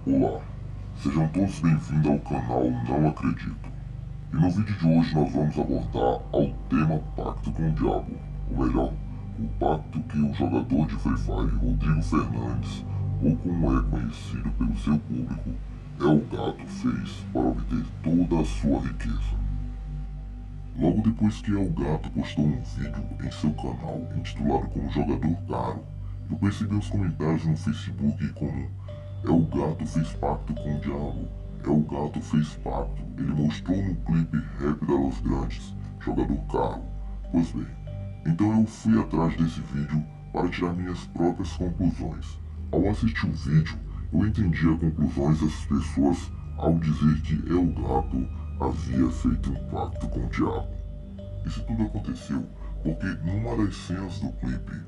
Olá, sejam todos bem-vindos ao canal Não Acredito. E no vídeo de hoje nós vamos abordar ao tema Pacto com o Diabo, ou melhor, o pacto que o jogador de Free Fire Rodrigo Fernandes, ou como é conhecido pelo seu público, Elgato, fez para obter toda a sua riqueza. Logo depois que Elgato postou um vídeo em seu canal intitulado como Jogador Caro, eu percebi os comentários no Facebook como Elgato fez pacto com o diabo, Elgato fez pacto, ele mostrou no clipe Rap da Los Grandes, Jogador Caro. Pois bem, então eu fui atrás desse vídeo para tirar minhas próprias conclusões. Ao assistir o vídeo, eu entendi as conclusões dessas pessoas ao dizer que Elgato havia feito um pacto com o diabo. Isso tudo aconteceu porque numa das cenas do clipe,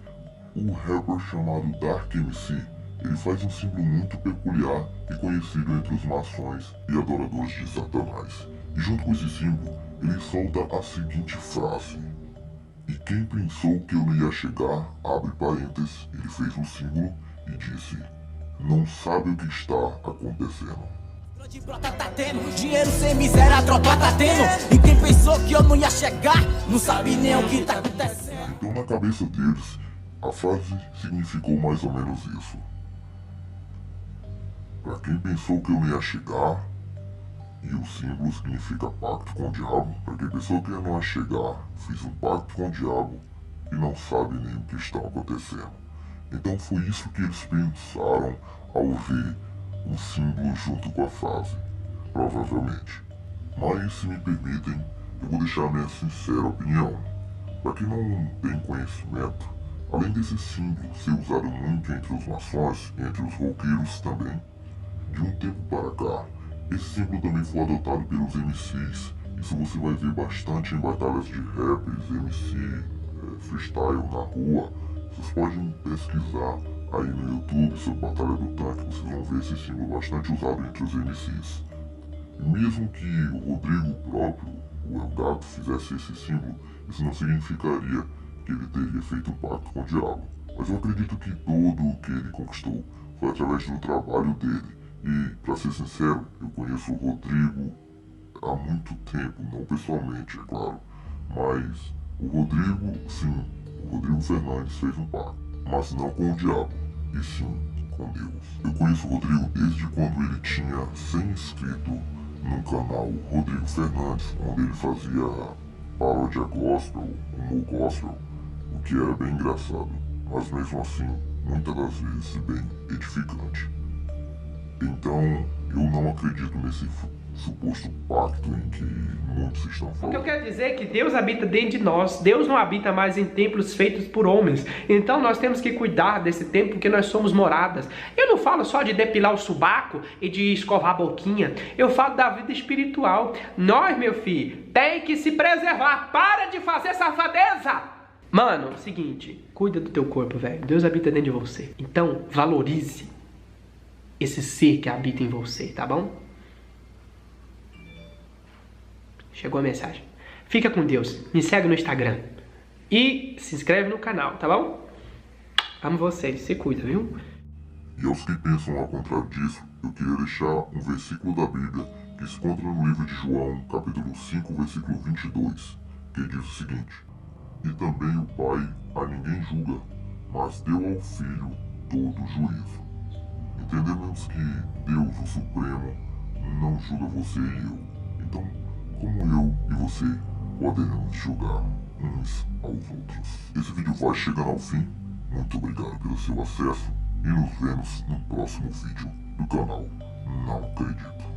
um rapper chamado Dark MC, ele faz um símbolo muito peculiar e conhecido entre os maçons e adoradores de Satanás. E junto com esse símbolo, ele solta a seguinte frase: "E quem pensou que eu não ia chegar, abre parênteses, ele fez um símbolo e disse, não sabe o que está acontecendo." De brota tá tendo, dinheiro sem miséria, a tropa tá tendo. E quem pensou que eu não ia chegar, não sabe nem o que tá acontecendo. Então na cabeça deles, a frase significou mais ou menos isso. Pra quem pensou que eu não ia chegar, e o símbolo significa pacto com o diabo. Pra quem pensou que eu não ia chegar, fiz um pacto com o diabo e não sabe nem o que está acontecendo. Então foi isso que eles pensaram ao ver o símbolo junto com a frase, provavelmente. Mas se me permitem, eu vou deixar a minha sincera opinião. Para quem não tem conhecimento, além desse símbolo ser usado muito entre os maçons e entre os roqueiros também, de um tempo para cá, esse símbolo também foi adotado pelos MCs. Isso você vai ver bastante em batalhas de rappers, MC, freestyle na rua. Vocês podem pesquisar aí no YouTube sobre Batalha do Tanque, vocês vão ver esse símbolo bastante usado entre os MCs. E mesmo que o Rodrigo próprio, o Elgato, fizesse esse símbolo, isso não significaria que ele teria feito um pacto com o diabo. Mas eu acredito que tudo o que ele conquistou foi através do trabalho dele. E, pra ser sincero, eu conheço o Rodrigo há muito tempo, não pessoalmente, é claro. Mas o Rodrigo, sim, o Rodrigo Fernandes fez um pacto, mas não com o diabo, e sim com Deus. Eu conheço o Rodrigo desde quando ele tinha 100 inscritos no canal Rodrigo Fernandes, onde ele fazia paródia gospel, humor gospel, o que era bem engraçado, mas mesmo assim, muitas das vezes bem edificante. Então, eu não acredito nesse suposto pacto em que muitos estão falando. O que eu quero dizer é que Deus habita dentro de nós. Deus não habita mais em templos feitos por homens. Então nós temos que cuidar desse templo porque nós somos moradas. Eu não falo só de depilar o subaco e de escovar a boquinha. Eu falo da vida espiritual. Nós, meu filho, tem que se preservar. Para de fazer safadeza! Mano, seguinte, cuida do teu corpo, velho. Deus habita dentro de você. Então, valorize esse ser que habita em você, tá bom? Chegou a mensagem. Fica com Deus. Me segue no Instagram. E se inscreve no canal, tá bom? Amo vocês. Se cuida, viu? E aos que pensam ao contrário disso, eu queria deixar um versículo da Bíblia que se encontra no livro de João, capítulo 5, versículo 22, que diz o seguinte: "E também o Pai a ninguém julga, mas deu ao Filho todo o juízo." Entendemos que Deus, o Supremo, não julga você e eu. Então, como eu e você poderemos julgar uns aos outros? Esse vídeo vai chegando ao fim. Muito obrigado pelo seu acesso e nos vemos no próximo vídeo do canal Não Acredito.